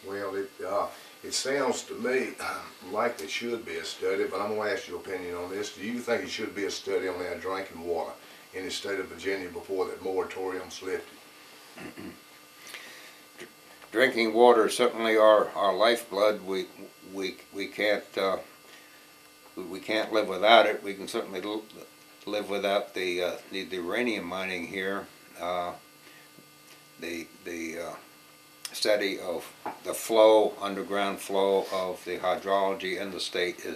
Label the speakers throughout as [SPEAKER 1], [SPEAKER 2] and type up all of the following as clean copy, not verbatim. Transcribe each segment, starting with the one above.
[SPEAKER 1] Well, it sounds to me like there should be a study, but I'm going to ask your opinion on this. Do you think it should be a study on our drinking water in the state of Virginia before that moratorium's lifted?
[SPEAKER 2] Drinking water is certainly our lifeblood. We can't live without it. We can certainly live without the uranium mining here. The study of the flow, underground flow of the hydrology in the state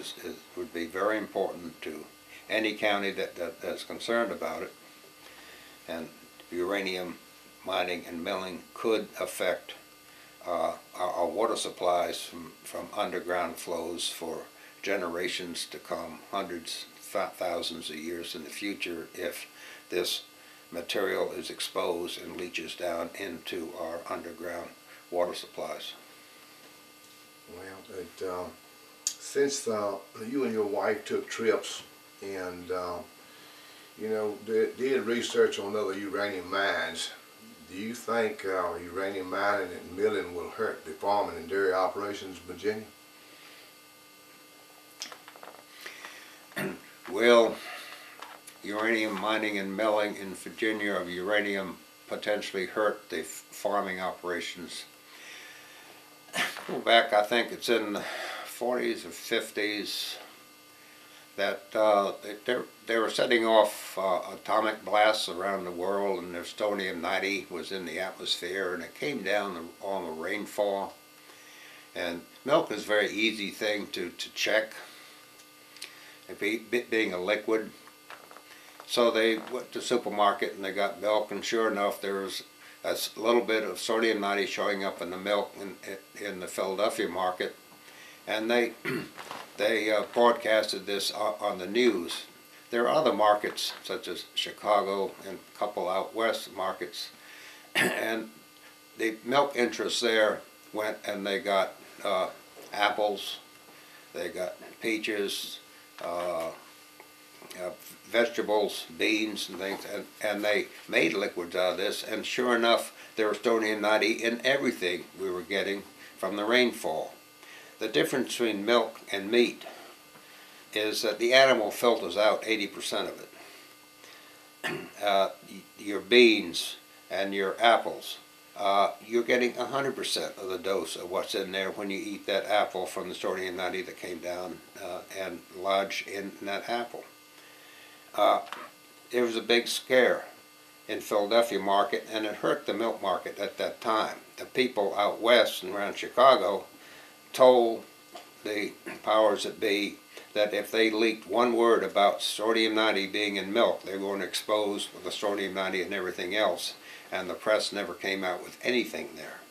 [SPEAKER 2] would be very important to any county that's concerned about it. And uranium mining and milling could affect our water supplies from underground flows for generations to come, hundreds, thousands of years in the future, if this material is exposed and leaches down into our underground water supplies.
[SPEAKER 1] Well, since you and your wife took trips and did research on other uranium mines, do you think uranium mining and milling will hurt the farming and dairy operations in Virginia?
[SPEAKER 2] Will uranium mining and milling in Virginia of uranium potentially hurt the farming operations? Go back, I think it's in the 40s or 50s, that they were setting off atomic blasts around the world, and Uranium-90 was in the atmosphere, and it came down on the rainfall. And milk is a very easy thing to check, being a liquid. So they went to the supermarket and they got milk, and sure enough there was a little bit of sodium-90 showing up in the milk in the Philadelphia market, and they broadcasted this on the news. There are other markets such as Chicago and a couple out west markets, and the milk interests there went and they got apples, they got peaches, vegetables, beans, and things, and they made liquids out of this, and sure enough there was Uranium-90 in everything we were getting from the rainfall. The difference between milk and meat is that the animal filters out 80% of it. Your beans and your apples, you're getting 100% of the dose of what's in there when you eat that apple from the Uranium-90 that came down and lodged in that apple. It was a big scare in Philadelphia market, and it hurt the milk market at that time. The people out west and around Chicago told the powers that be that if they leaked one word about Uranium-90 being in milk, they were going to expose the Uranium-90 and everything else, and the press never came out with anything there.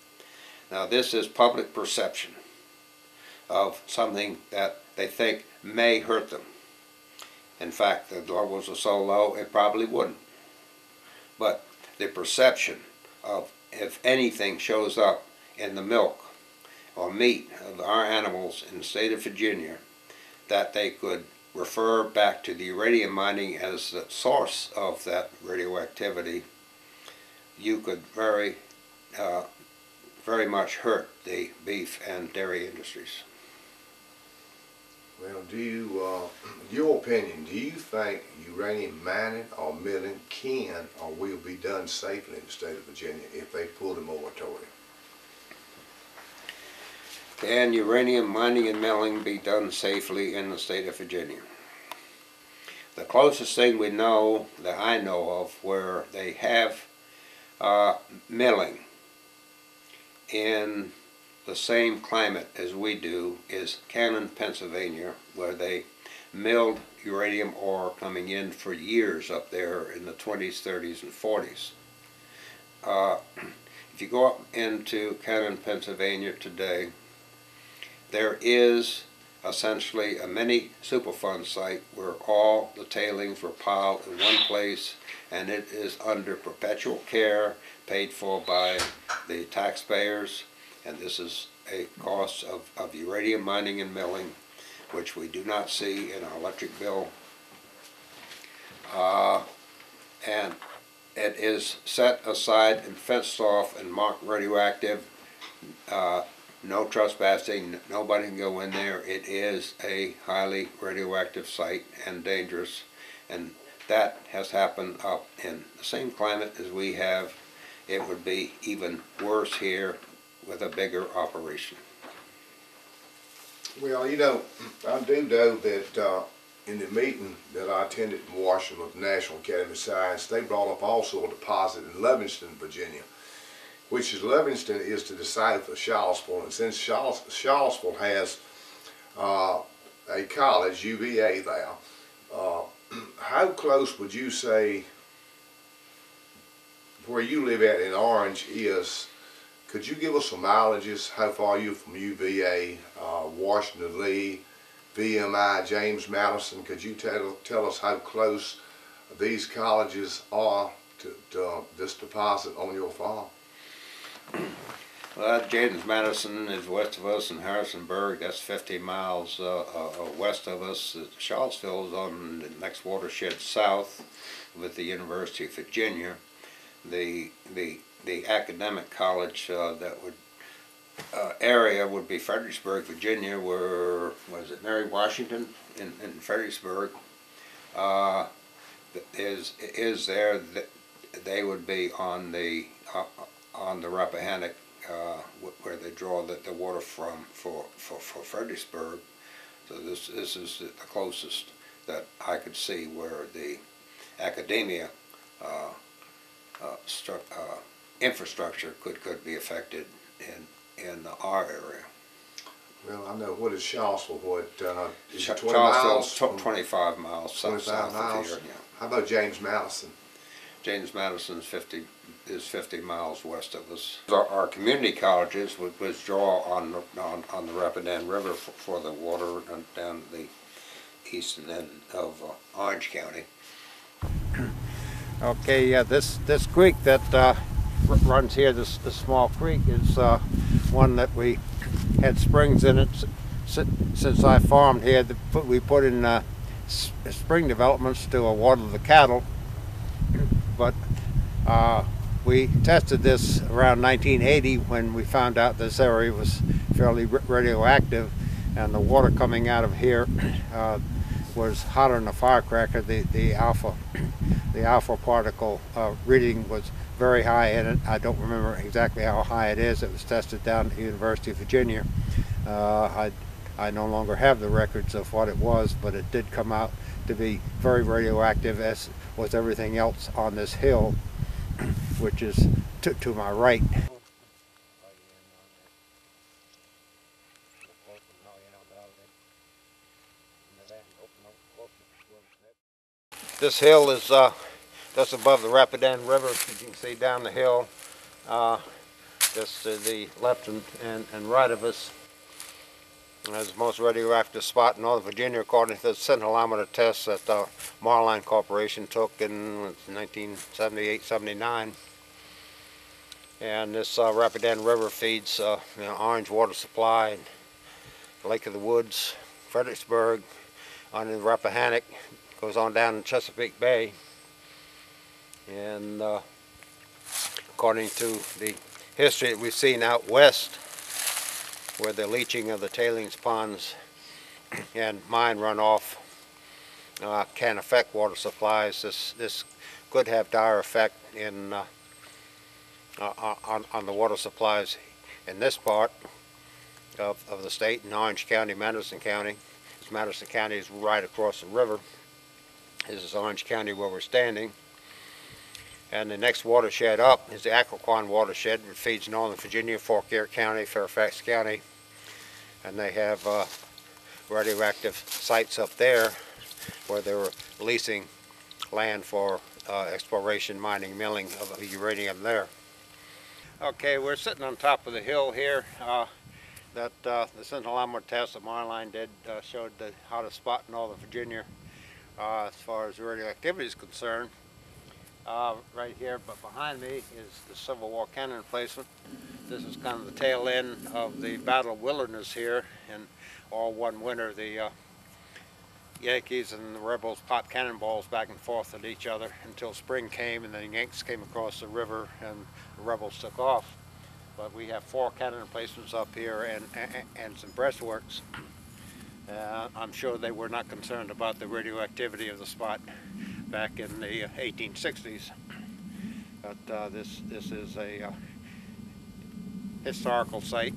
[SPEAKER 2] Now this is public perception of something that they think may hurt them. In fact, the levels are so low it probably wouldn't. But the perception of if anything shows up in the milk or meat of our animals in the state of Virginia, that they could refer back to the uranium mining as the source of that radioactivity, you could very much hurt the beef and dairy industries.
[SPEAKER 1] Well, your opinion, do you think uranium mining or milling can or will be done safely in the state of Virginia if they pull the moratorium?
[SPEAKER 2] Can uranium mining and milling be done safely in the state of Virginia? The closest thing we know, that I know of, where they have milling in the same climate as we do is Cannon, Pennsylvania, where they milled uranium ore coming in for years up there in the 20s, 30s, and 40s. If you go up into Cannon, Pennsylvania today, there is essentially a mini Superfund site where all the tailings were piled in one place, and it is under perpetual care, paid for by the taxpayers, and this is a cost of uranium mining and milling, which we do not see in our electric bill. And it is set aside and fenced off and marked radioactive. no trespassing, nobody can go in there. It is a highly radioactive site and dangerous, and that has happened up in the same climate as we have. It would be even worse here with a bigger operation.
[SPEAKER 1] Well, you know, I do know that in the meeting that I attended in Washington with the National Academy of Science, they brought up also a deposit in Livingston, Virginia, which is Livingston is to the south of Charlottesville, and since Charlottesville has a college, UVA there, how close would you say where you live at in Orange is? Could you give us some mileages? How far are you from UVA, Washington Lee, VMI, James Madison? Could you tell us how close these colleges are to this deposit on your farm?
[SPEAKER 2] Well, James Madison is west of us, and Harrisonburg, that's 50 miles west of us. Charlottesville is on the next watershed south with the University of Virginia. The academic college that would area would be Fredericksburg, Virginia, where was it Mary Washington in Fredericksburg is there. They would be on the Rappahannock, where they draw the water from for Fredericksburg. So this is the closest that I could see where the academia infrastructure could be affected in our area.
[SPEAKER 1] Well, I know, what is Charlottesville? What is it 20
[SPEAKER 2] Charlottesville's
[SPEAKER 1] miles?
[SPEAKER 2] 25 miles south of here. Yeah.
[SPEAKER 1] How about James Madison?
[SPEAKER 2] James Madison is 50 miles west of us. Our community colleges would withdraw on the Rapidan River for the water down the eastern end of Orange County. Okay, yeah, this creek that runs here, this small creek, is one that we had springs in it since I farmed here. We put in spring developments to water the cattle, but we tested this around 1980 when we found out this area was fairly radioactive, and the water coming out of here was hotter than a firecracker. The alpha particle reading was very high in it. I don't remember exactly how high it is. It was tested down at the University of Virginia. I no longer have the records of what it was, but it did come out to be very radioactive, as was everything else on this hill, which is to my right. This hill is just above the Rapidan River. You can see down the hill, just to the left and right of us, is the most radioactive spot in Northern Virginia, according to the scintillometer test that the Marline Corporation took in 1978-79. And this Rapidan River feeds Orange water supply, Lake of the Woods, Fredericksburg, on the Rappahannock, goes on down in Chesapeake Bay. And according to the history that we've seen out west, where the leaching of the tailings ponds and mine runoff can affect water supplies, this could have dire effect on the water supplies in this part of the state, in Orange County, Madison County. Madison County is right across the river. This is Orange County where we're standing. And the next watershed up is the Occoquan watershed, which feeds Northern Virginia, Fauquier County, Fairfax County. And they have radioactive sites up there where they were leasing land for exploration, mining, milling of uranium there. Okay, we're sitting on top of the hill here. The scintillometer test that Marline did showed the hottest spot in Northern Virginia as far as radioactivity is concerned. Right here, but behind me is the Civil War cannon emplacement. This is kind of the tail end of the Battle of Wilderness here, and all one winter the Yankees and the rebels popped cannonballs back and forth at each other until spring came, and then the Yankees came across the river and the rebels took off. but we have 4 cannon emplacements up here and some breastworks. I'm sure they were not concerned about the radioactivity of the spot back in the 1860s. But this is a historical site.